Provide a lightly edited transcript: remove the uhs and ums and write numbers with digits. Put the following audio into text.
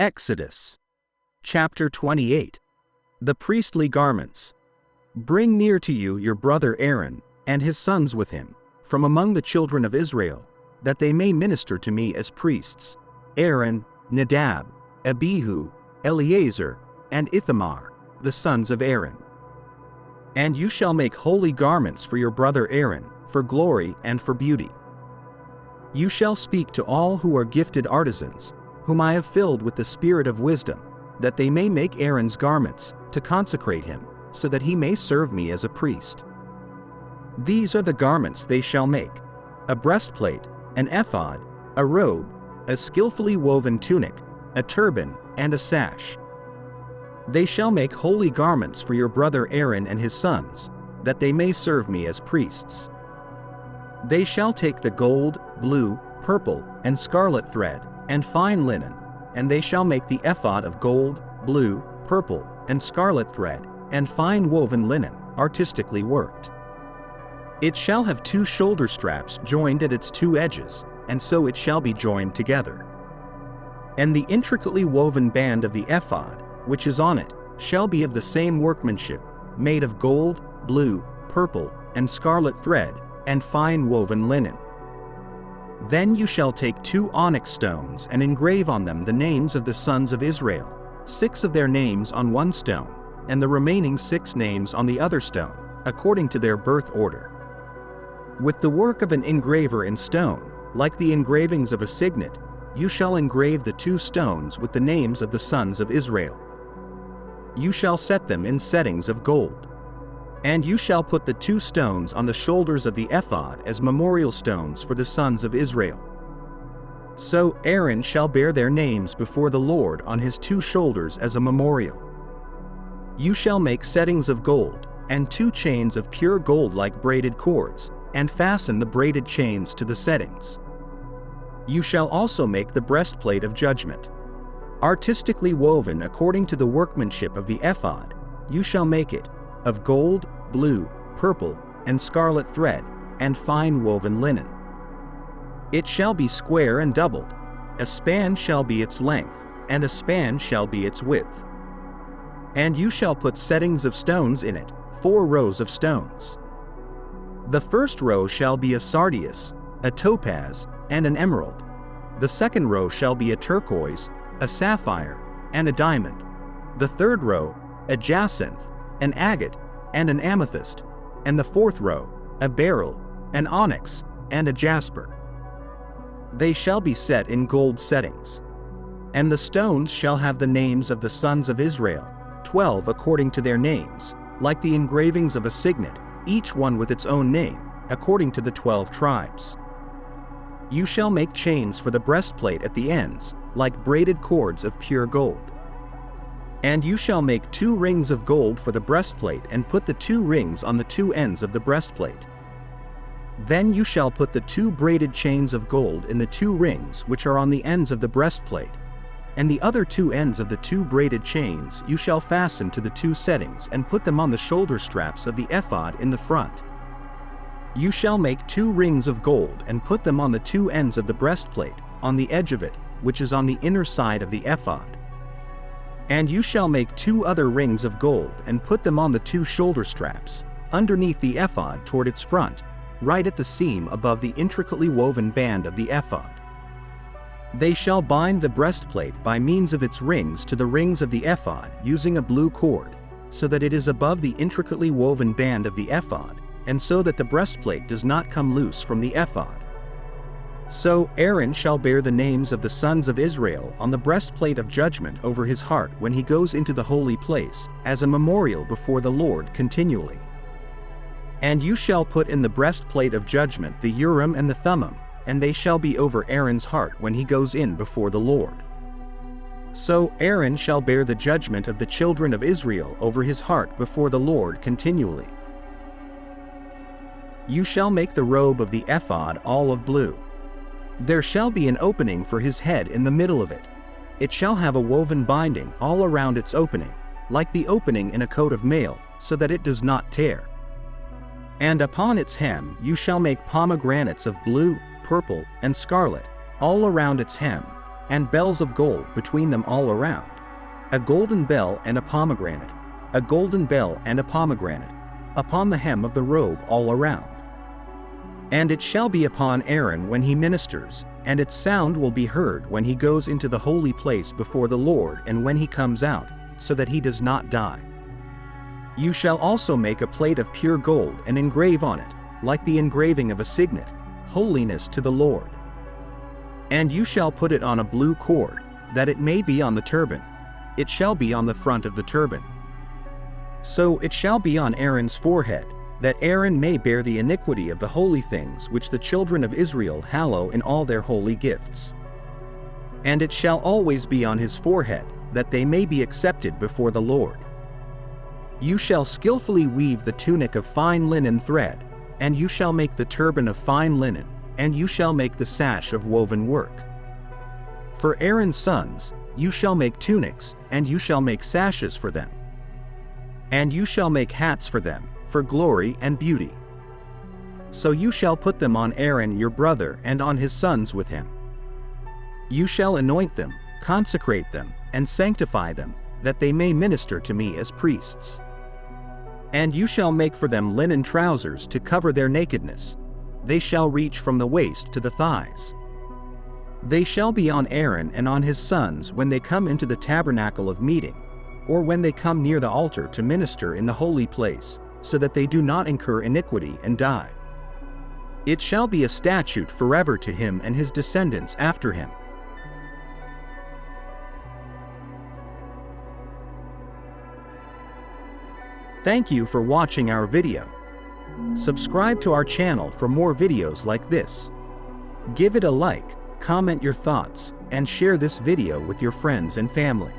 Exodus. Chapter 28. The priestly garments. Bring near to you your brother Aaron, and his sons with him, from among the children of Israel, that they may minister to me as priests: Aaron, Nadab, Abihu, Eleazar, and Ithamar, the sons of Aaron. And you shall make holy garments for your brother Aaron, for glory and for beauty. You shall speak to all who are gifted artisans, whom I have filled with the spirit of wisdom, that they may make Aaron's garments, to consecrate him, so that he may serve me as a priest. These are the garments they shall make: a breastplate, an ephod, a robe, a skillfully woven tunic, a turban, and a sash. They shall make holy garments for your brother Aaron and his sons, that they may serve me as priests. They shall take the gold, blue, purple, and scarlet thread, and fine linen, and they shall make the ephod of gold, blue, purple, and scarlet thread, and fine woven linen, artistically worked. It shall have 2 shoulder straps joined at its 2 edges, and so it shall be joined together. And the intricately woven band of the ephod, which is on it, shall be of the same workmanship, made of gold, blue, purple, and scarlet thread, and fine woven linen. Then you shall take 2 onyx stones and engrave on them the names of the sons of Israel, 6 of their names on one stone, and the remaining 6 names on the other stone, according to their birth order. With the work of an engraver in stone, like the engravings of a signet, you shall engrave the 2 stones with the names of the sons of Israel. You shall set them in settings of gold. And you shall put the 2 stones on the shoulders of the ephod as memorial stones for the sons of Israel. So Aaron shall bear their names before the Lord on his 2 shoulders as a memorial. You shall make settings of gold, and 2 chains of pure gold like braided cords, and fasten the braided chains to the settings. You shall also make the breastplate of judgment. Artistically woven according to the workmanship of the ephod, you shall make it, of gold, blue, purple, and scarlet thread, and fine woven linen. It shall be square and doubled. A span shall be its length, and a span shall be its width. And you shall put settings of stones in it, 4 rows of stones. The first row shall be a sardius, a topaz, and an emerald. The second row shall be a turquoise, a sapphire, and a diamond. The third row, a jacinth, an agate, and an amethyst, and the 4th row, a beryl, an onyx, and a jasper. They shall be set in gold settings. And the stones shall have the names of the sons of Israel, 12 according to their names, like the engravings of a signet, each one with its own name, according to the 12 tribes. You shall make chains for the breastplate at the ends, like braided cords of pure gold. And you shall make 2 rings of gold for the breastplate and put the 2 rings on the 2 ends of the breastplate. Then you shall put the 2 braided chains of gold in the 2 rings which are on the ends of the breastplate, and the other 2 ends of the 2 braided chains you shall fasten to the 2 settings and put them on the shoulder straps of the ephod in the front. You shall make 2 rings of gold and put them on the 2 ends of the breastplate, on the edge of it, which is on the inner side of the ephod. And you shall make 2 other rings of gold and put them on the 2 shoulder straps, underneath the ephod toward its front, right at the seam above the intricately woven band of the ephod. They shall bind the breastplate by means of its rings to the rings of the ephod using a blue cord, so that it is above the intricately woven band of the ephod, and so that the breastplate does not come loose from the ephod. So Aaron shall bear the names of the sons of Israel on the breastplate of judgment over his heart when he goes into the holy place, as a memorial before the Lord continually. And you shall put in the breastplate of judgment the Urim and the Thummim, and they shall be over Aaron's heart when he goes in before the Lord. So Aaron shall bear the judgment of the children of Israel over his heart before the Lord continually. You shall make the robe of the ephod all of blue. There shall be an opening for his head in the middle of it. It shall have a woven binding all around its opening, like the opening in a coat of mail, so that it does not tear. And upon its hem you shall make pomegranates of blue, purple, and scarlet, all around its hem, and bells of gold between them all around, a golden bell and a pomegranate, a golden bell and a pomegranate, upon the hem of the robe all around. And it shall be upon Aaron when he ministers, and its sound will be heard when he goes into the holy place before the Lord and when he comes out, so that he does not die. You shall also make a plate of pure gold and engrave on it, like the engraving of a signet, holiness to the Lord. And you shall put it on a blue cord, that it may be on the turban. It shall be on the front of the turban. So it shall be on Aaron's forehead, that Aaron may bear the iniquity of the holy things which the children of Israel hallow in all their holy gifts. And it shall always be on his forehead, that they may be accepted before the Lord. You shall skillfully weave the tunic of fine linen thread, and you shall make the turban of fine linen, and you shall make the sash of woven work. For Aaron's sons, you shall make tunics, and you shall make sashes for them. And you shall make hats for them, for glory and beauty. So you shall put them on Aaron your brother and on his sons with him. You shall anoint them, consecrate them, and sanctify them, that they may minister to me as priests. And you shall make for them linen trousers to cover their nakedness. They shall reach from the waist to the thighs. They shall be on Aaron and on his sons when they come into the tabernacle of meeting, or when they come near the altar to minister in the holy place, so that they do not incur iniquity and die. It shall be a statute forever to him and his descendants after him. Thank you for watching our video. Subscribe to our channel for more videos like this. Give it a like, comment your thoughts, and share this video with your friends and family.